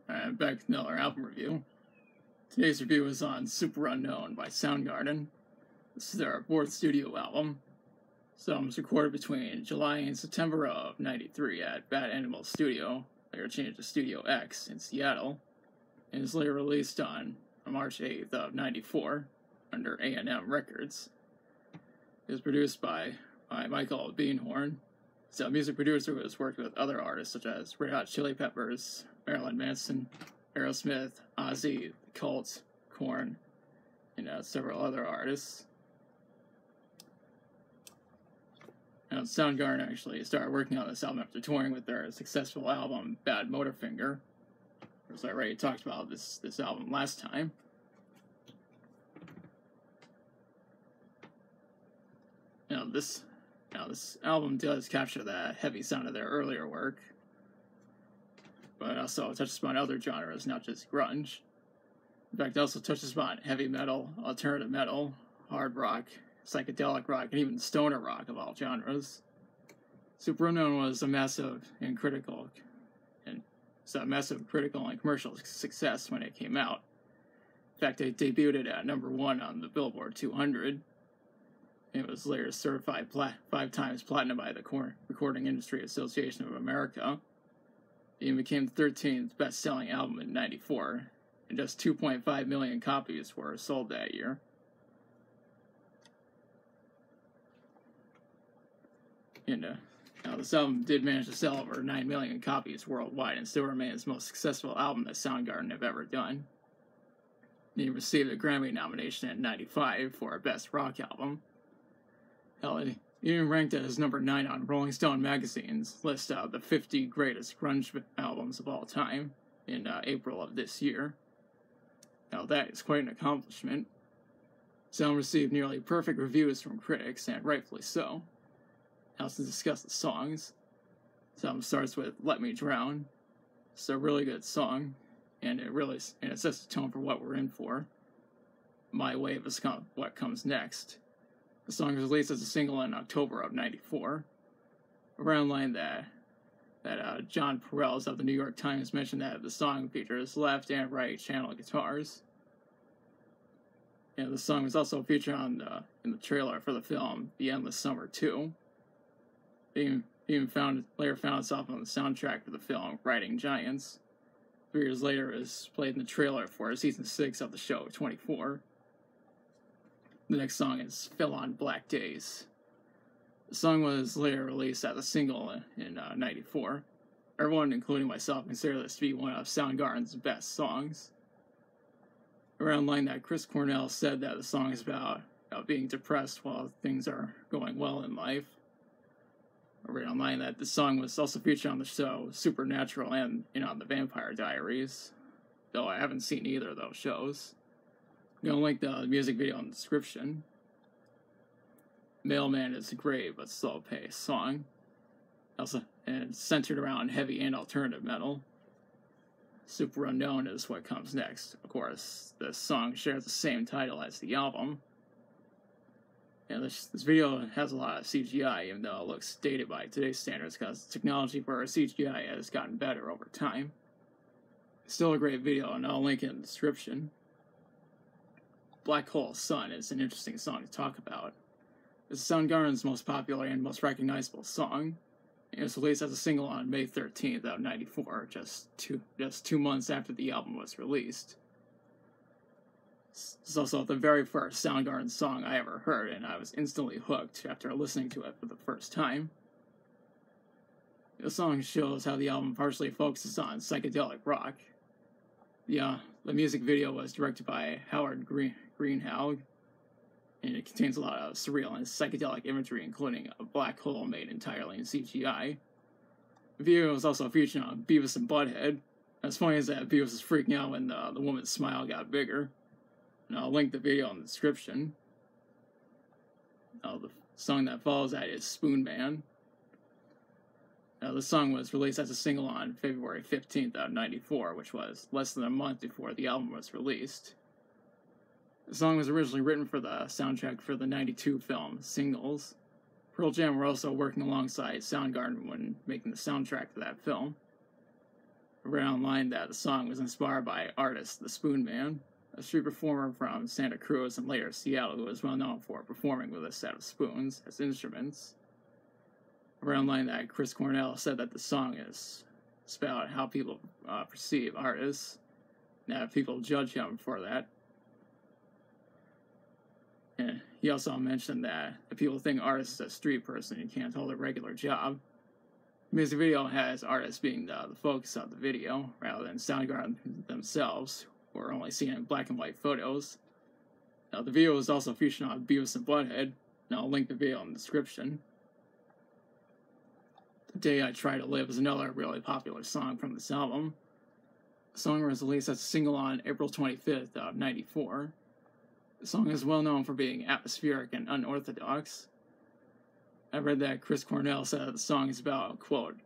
Back with another album review. Today's review is on Superunknown by Soundgarden. This is their fourth studio album. This album was recorded between July and September of '93 at Bad Animal Studio, later changed to Studio X in Seattle, and is later released on March 8th of '94 under A&M Records. It was produced by Michael Beinhorn. He's a music producer who has worked with other artists such as Red Hot Chili Peppers, Marilyn Manson, Aerosmith, Ozzy, The Cult, Korn, and several other artists. Now, Soundgarden actually started working on this album after touring with their successful album Bad Motorfinger. As I already talked about this album last time. This album does capture the heavy sound of their earlier work, but it also touches upon other genres, not just grunge. In fact, it also touches upon heavy metal, alternative metal, hard rock, psychedelic rock, and even stoner rock of all genres. Superunknown was a massive critical and commercial success when it came out. In fact, it debuted at #1 on the Billboard 200. It was later certified 5 times platinum by the Recording Industry Association of America. It even became the 13th best-selling album in '94, and just 2.5 million copies were sold that year. And this album did manage to sell over 9 million copies worldwide and still remains the most successful album that Soundgarden have ever done. He received a Grammy nomination in '95 for Best Rock Album. He even ranked as number 9 on Rolling Stone magazine's list of the 50 greatest grunge albums of all time in April of this year. Now that is quite an accomplishment. The album received nearly perfect reviews from critics, and rightfully so. Now let's discuss the songs. This album starts with Let Me Drown. It's a really good song, and it sets the tone for what we're in for. My Wave is what comes next. The song was released as a single in October of '94. Around line that John Perez of the New York Times mentioned that the song features left and right channel guitars. And the song was also featured in the trailer for the film The Endless Summer 2. He even later found itself on the soundtrack for the film Riding Giants. 3 years later, it was played in the trailer for season 6 of the show 24. The next song is Fell on Black Days. The song was later released as a single in '94. Everyone, including myself, consider this to be one of Soundgarden's best songs. Around line that Chris Cornell said that the song is about being depressed while things are going well in life. Around line that the song was also featured on the show Supernatural and on the Vampire Diaries, though I haven't seen either of those shows. I'm going to link the music video in the description. Mailman is a great but slow-paced song. And it's centered around heavy and alternative metal. Superunknown is what comes next. Of course, the song shares the same title as the album. And this video has a lot of CGI, even though it looks dated by today's standards, because technology for CGI has gotten better over time. It's still a great video, and I'll link it in the description. Black Hole Sun is an interesting song to talk about. It's Soundgarden's most popular and most recognizable song. It was released as a single on May 13th of '94, just two months after the album was released. It's also the very first Soundgarden song I ever heard, and I was instantly hooked after listening to it for the first time. The song shows how the album partially focuses on psychedelic rock. The music video was directed by Howard Greenhalgh, and it contains a lot of surreal and psychedelic imagery, including a black hole made entirely in CGI. The video was also featured on Beavis and Butthead. What's funny is that Beavis was freaking out when the woman's smile got bigger. And I'll link the video in the description. The song that follows that is Spoon Man. The song was released as a single on February 15th of '94, which was less than a month before the album was released. The song was originally written for the soundtrack for the '92 film Singles. Pearl Jam were also working alongside Soundgarden when making the soundtrack for that film. read online that the song was inspired by artist The Spoon Man, a street performer from Santa Cruz and later Seattle who was well known for performing with a set of spoons as instruments. I read online that Chris Cornell said that the song is about how people perceive artists, and that people judge him for that. And he also mentioned that if people think artist is a street person, you can't hold a regular job. The music video has artists being the focus of the video, rather than Soundgarden themselves, who are only seen in black and white photos. Now, the video is also featured on Beavis and Butthead, and I'll link the video in the description. The Day I Try to Live is another really popular song from this album. The song was released as a single on April 25th of '94. The song is well known for being atmospheric and unorthodox. I read that Chris Cornell said that the song is about, quote,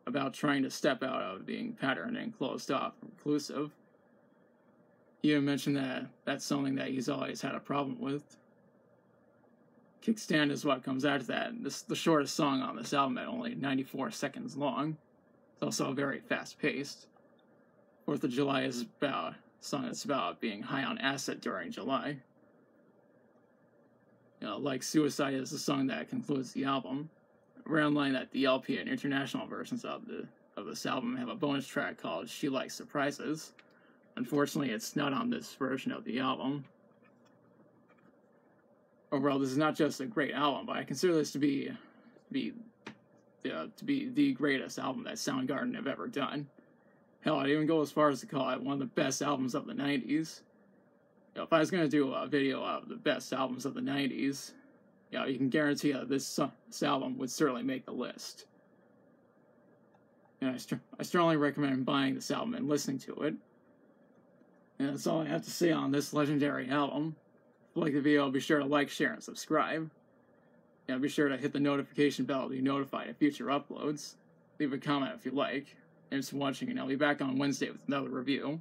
about trying to step out of being patterned and closed off, reclusive. He even mentioned that that's something that he's always had a problem with. Kickstand is what comes after that. This is the shortest song on this album at only 94 seconds long. It's also very fast-paced. 4th of July is about a song that's about being high on acid during July. Like Suicide is the song that concludes the album. I read online that the LP and international versions of this album have a bonus track called She Likes Surprises. Unfortunately, it's not on this version of the album. Overall, this is not just a great album, but I consider this to be the greatest album that Soundgarden have ever done. Hell, I'd even go as far as to call it one of the best albums of the 90s. If I was going to do a video of the best albums of the 90s, you can guarantee that this album would certainly make the list. And I strongly recommend buying this album and listening to it. And that's all I have to say on this legendary album. If you like the video, be sure to like, share, and subscribe. Be sure to hit the notification bell to be notified of future uploads. Leave a comment if you like. Thanks for watching, and I'll be back on Wednesday with another review.